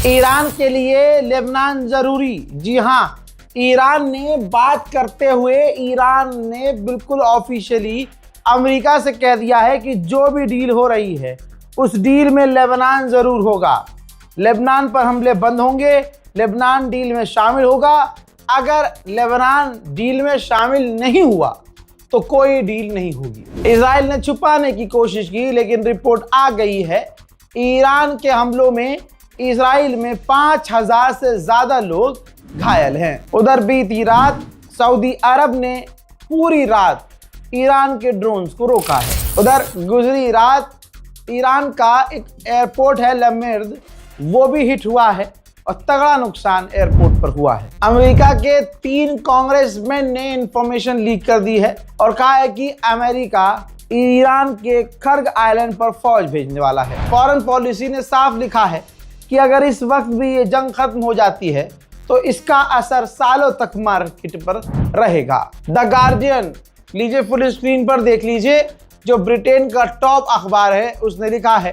Iran के लिए Lebanon जरूरी। जी हाँ, ईरान ने बात करते हुए ईरान ने बिल्कुल ऑफिशियली अमेरिका से कह दिया है कि जो भी डील हो रही है उस डील में लेबनान जरूर होगा। लेबनान पर हमले बंद होंगे, लेबनान डील में शामिल होगा। अगर लेबनान डील में शामिल नहीं हुआ तो कोई डील नहीं होगी। इजराइल ने छुपाने की कोशिश की, लेकिन रिपोर्ट आ गई है ईरान के हमलों में इजराइल में 5000 से ज्यादा लोग घायल हैं। उधर बीती रात सऊदी अरब ने पूरी रात ईरान के ड्रोन्स को रोका है। उधर गुजरी रात ईरान का एक एयरपोर्ट है लमेर्द, वो भी हिट हुआ है और तगड़ा नुकसान एयरपोर्ट पर हुआ है। अमेरिका के 3 कांग्रेसमैन ने इंफॉर्मेशन लीक कर दी है और कहा है कि अमेरिका ईरान के खर्ग आइलैंड पर फौज भेजने वाला है। फॉरेन पॉलिसी ने साफ लिखा है कि अगर इस वक्त भी ये जंग खत्म हो जाती है तो इसका असर सालों तक मार्केट पर रहेगा। द गार्जियन लीजिए फुल स्क्रीन पर देख लीजिए, जो ब्रिटेन का टॉप अखबार है उसने लिखा है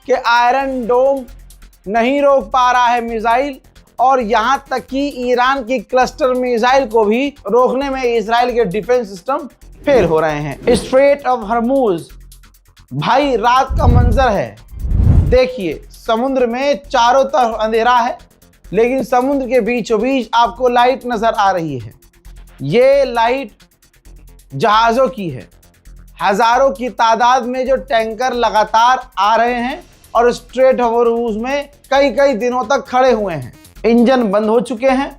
कि आयरन डोम नहीं रोक पा रहा है मिसाइल, और यहां तक कि ईरान की क्लस्टर मिसाइल को भी रोकने में इजराइल के डिफेंस सिस्टम फेल हो रहे हैं। स्ट्रेट ऑफ हॉर्मुज, भाई रात का मंजर है, देखिए समुद्र में चारों तरफ अंधेरा है लेकिन समुद्र के बीचों बीच आपको लाइट नजर आ रही है। ये लाइट जहाज़ों की है। हजारों की तादाद में जो टैंकर लगातार आ रहे हैं और स्ट्रेट ऑफ हॉर्मुज में कई दिनों तक खड़े हुए हैं। इंजन बंद हो चुके हैं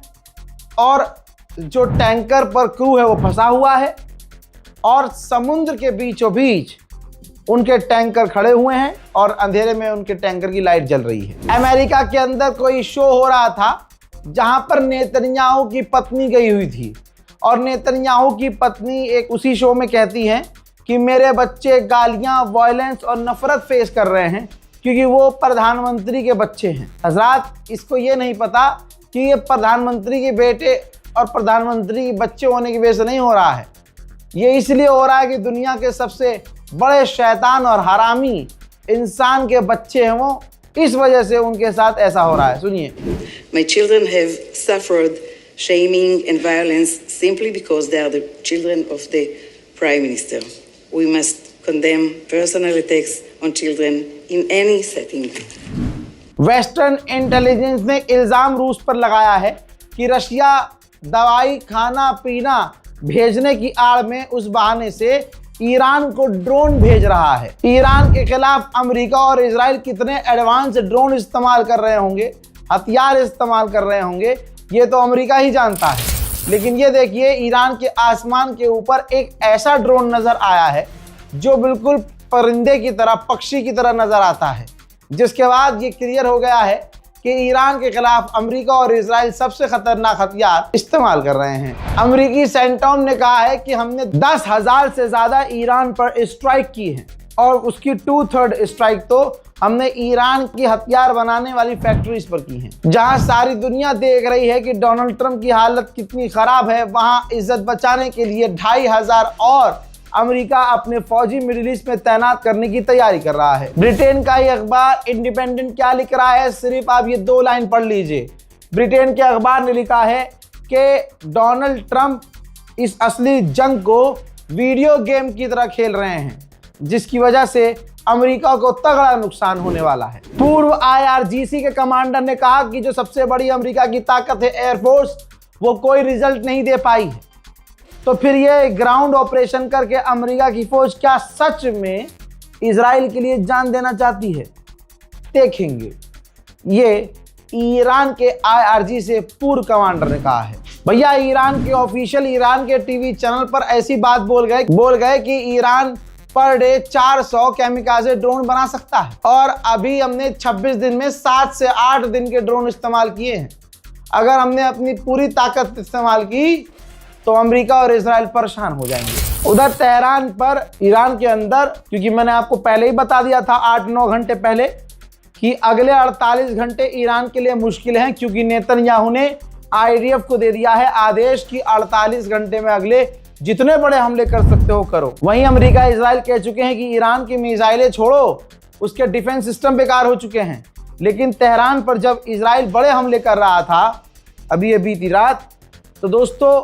और जो टैंकर पर क्रू है वो फंसा हुआ है और समुद्र के बीचों बीच उनके टैंकर खड़े हुए हैं और अंधेरे में उनके टैंकर की लाइट जल रही है। अमेरिका के अंदर कोई शो हो रहा था जहां पर नेतन्याहू की पत्नी गई हुई थी और नेतन्याहू की पत्नी एक उसी शो में कहती हैं कि मेरे बच्चे गालियां, वायलेंस और नफरत फेस कर रहे हैं क्योंकि वो प्रधानमंत्री के बच्चे हैं। हजरात, इसको ये नहीं पता कि ये प्रधानमंत्री के बेटे और प्रधानमंत्री के बच्चे होने की वजह से नहीं हो रहा है। ये इसलिए हो रहा है कि दुनिया के सबसे बड़े शैतान और हरामी इंसान के बच्चे हैं वो, इस वजह से उनके साथ ऐसा हो रहा है। सुनिए। My children have suffered shaming and violence simply because they are the children of the Prime Minister. We must condemn personal attacks on children in any setting. Western intelligence ने इल्जाम रूस पर लगाया है कि रशिया दवाई, खाना पीना भेजने की आड़ में उस बहाने से ईरान को ड्रोन भेज रहा है। ईरान के खिलाफ अमेरिका और इजराइल कितने एडवांस ड्रोन इस्तेमाल कर रहे होंगे, हथियार इस्तेमाल कर रहे होंगे, ये तो अमेरिका ही जानता है। लेकिन ये देखिए, ईरान के आसमान के ऊपर एक ऐसा ड्रोन नजर आया है जो बिल्कुल परिंदे की तरह, पक्षी की तरह नजर आता है, जिसके बाद ये क्लियर हो गया है कि ईरान के खिलाफ अमेरिका और इजराइल सबसे खतरनाक हथियार इस्तेमाल कर रहे हैं। अमेरिकी सेंटोम ने कहा है कि हमने 10,000 से ज्यादा ईरान पर स्ट्राइक की है और उसकी 2/3 स्ट्राइक तो हमने ईरान की हथियार बनाने वाली फैक्ट्रीज पर की है। जहां सारी दुनिया देख रही है कि डोनाल्ड ट्रंप की हालत कितनी खराब है, वहां इज्जत बचाने के लिए 2,500 और अमेरिका अपने फौजी मिडिल ईस्ट में तैनात करने की तैयारी कर रहा है। ब्रिटेन का ये अखबार इंडिपेंडेंट क्या लिख रहा है, सिर्फ आप ये 2 लाइन पढ़ लीजिए। ब्रिटेन के अखबार ने लिखा है कि डोनाल्ड ट्रंप इस असली जंग को वीडियो गेम की तरह खेल रहे हैं, जिसकी वजह से अमेरिका को तगड़ा नुकसान होने वाला है। पूर्व IRGC के कमांडर ने कहा कि जो सबसे बड़ी अमेरिका की ताकत है एयरफोर्स, वो कोई रिजल्ट नहीं दे पाई है। तो फिर ये ग्राउंड ऑपरेशन करके अमेरिका की फौज क्या सच में इजराइल के लिए जान देना चाहती है? देखेंगे। ये ईरान के IRG से पूर्व कमांडर ने कहा है। भैया, ईरान के ऑफिशियल ईरान के टीवी चैनल पर ऐसी बात बोल गए कि ईरान पर डे 400 कैमिकाजे ड्रोन बना सकता है और अभी हमने 26 दिन में 7 से 8 दिन के ड्रोन इस्तेमाल किए हैं। अगर हमने अपनी पूरी ताकत इस्तेमाल की तो अमेरिका और इजराइल परेशान हो जाएंगे। उधर तेहरान पर ईरान के अंदर, क्योंकि मैंने आपको पहले ही बता दिया था 8-9 घंटे पहले कि अगले 48 घंटे ईरान के लिए मुश्किल हैं, क्योंकि नेतन्याहू ने IDF को दे दिया है आदेश कि 48 घंटे में अगले जितने बड़े हमले कर सकते हो करो। वहीं अमेरिका, इजराइल कह चुके हैं कि ईरान की मिसाइलें छोड़ो, उसके डिफेंस सिस्टम बेकार हो चुके हैं। लेकिन तेहरान पर जब इजराइल बड़े हमले कर रहा था अभी ये बीती रात, तो दोस्तों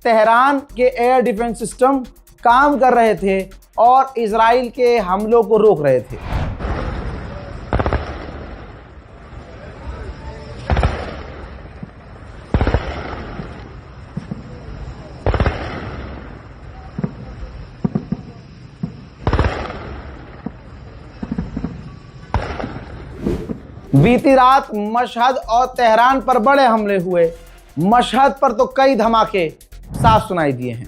तेहरान के एयर डिफेंस सिस्टम काम कर रहे थे और इजराइल के हमलों को रोक रहे थे। बीती रात मशहद और तेहरान पर बड़े हमले हुए। मशहद पर तो कई धमाके साफ सुनाई दिए हैं।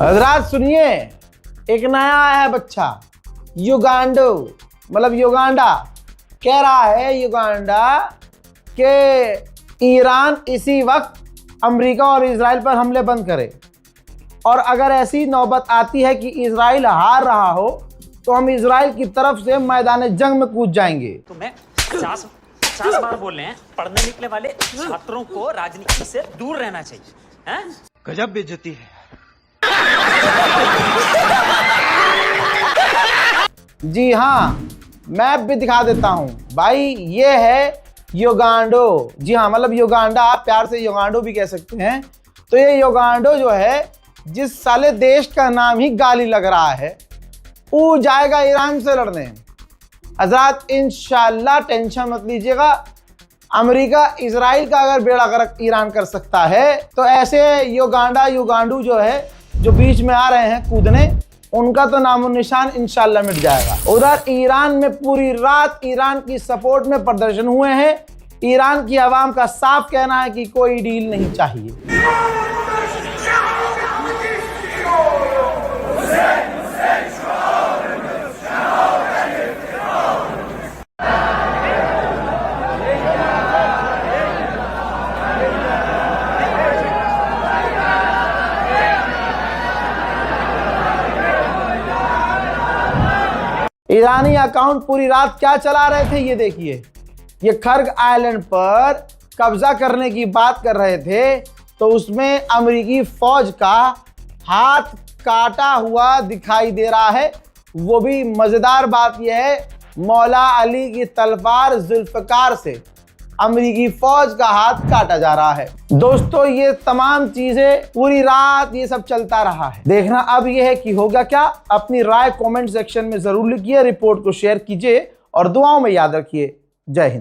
हजरात सुनिए, एक नया आया है बच्चा युगांडो, मतलब युगांडा। कह रहा है युगांडा कि ईरान इसी वक्त अमेरिका और इजराइल पर हमले बंद करे, और अगर ऐसी नौबत आती है कि इजराइल हार रहा हो तो हम इजराइल की तरफ से मैदान जंग में कूद जाएंगे। तो मैं 50 बार बोल रहे हैं, पढ़ने निकले वाले छात्रों को राजनीति से दूर रहना चाहिए। हैं? गजब बेइज्जती है। जी हाँ, मैप भी दिखा देता हूं भाई। ये है युगांडो। जी हाँ, मतलब युगांडा, आप प्यार से युगांडो भी कह सकते हैं। तो ये युगांडो जो है, जिस साले देश का नाम ही गाली लग रहा है, वो जाएगा ईरान से लड़ने। हजरात इंशाल्लाह टेंशन मत लीजिएगा, अमेरिका इजराइल का अगर बेड़ा गर्क ईरान कर सकता है तो ऐसे युगांडू जो है, जो बीच में आ रहे हैं कूदने, उनका तो नामो निशान इंशाल्लाह मिट जाएगा। उधर ईरान में पूरी रात ईरान की सपोर्ट में प्रदर्शन हुए हैं। ईरान की आवाम का साफ कहना है कि कोई डील नहीं चाहिए। ईरानी अकाउंट पूरी रात क्या चला रहे थे ये देखिए। ये खर्ग आइलैंड पर कब्जा करने की बात कर रहे थे, तो उसमें अमेरिकी फौज का हाथ काटा हुआ दिखाई दे रहा है। वो भी मजेदार बात यह है, मौला अली की तलवार जुल्फकार से अमेरिकी फौज का हाथ काटा जा रहा है। दोस्तों ये तमाम चीजें पूरी रात ये सब चलता रहा है। देखना अब यह है कि होगा क्या। अपनी राय कमेंट सेक्शन में जरूर लिखिए, रिपोर्ट को शेयर कीजिए और दुआओं में याद रखिए। जय हिंद।